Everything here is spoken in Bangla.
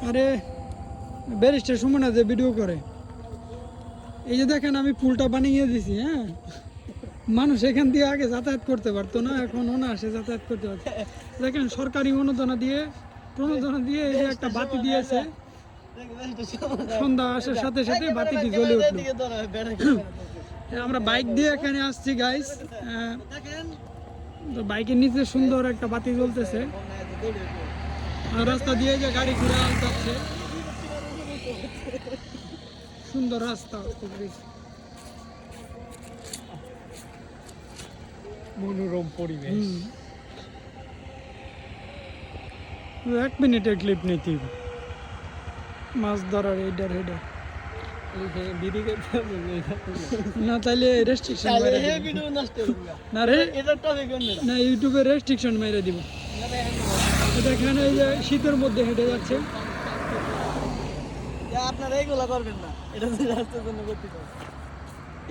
আরে ব্যারিস্টার সুমনা যে ভিডিও করে, এই যে দেখেন আমি পুলটা বানিয়ে দিছি। হ্যাঁ, মানুষ এখান দিয়ে আগে যাতায়াত করতে পারতো না, এখন অনায়াসে যাতায়াত করতে পারতো। দেখেন সরকারি প্রণোদনা দিয়ে এই যে একটা বাতি দিয়েছে, সন্ধ্যা আসার সাথে সাথে বাতিটি জ্বলে উঠলো। আমরা বাইক দিয়ে এখানে আসছি গাইস, তো বাইকের নিচে সুন্দর একটা বাতি জ্বলতেছে, আর রাস্তা দিয়ে যে গাড়ি ঘোড়া যাচ্ছে, সুন্দর রাস্তা, মনোরম পরিবেশ। 1 মিনিটের ক্লিপ নিতে মাছ ধরার এইটার হেডার না, তাইলে রেস্ট্রিকশন না রে, না ইউটিউবে রেস্ট্রিকশন মেরে দিব। দেখেন এই যে শীতের মধ্যে হেঁটে যাচ্ছে। আপনারা এইগুলা করবেন না, এটা রাস্তার জন্য করতে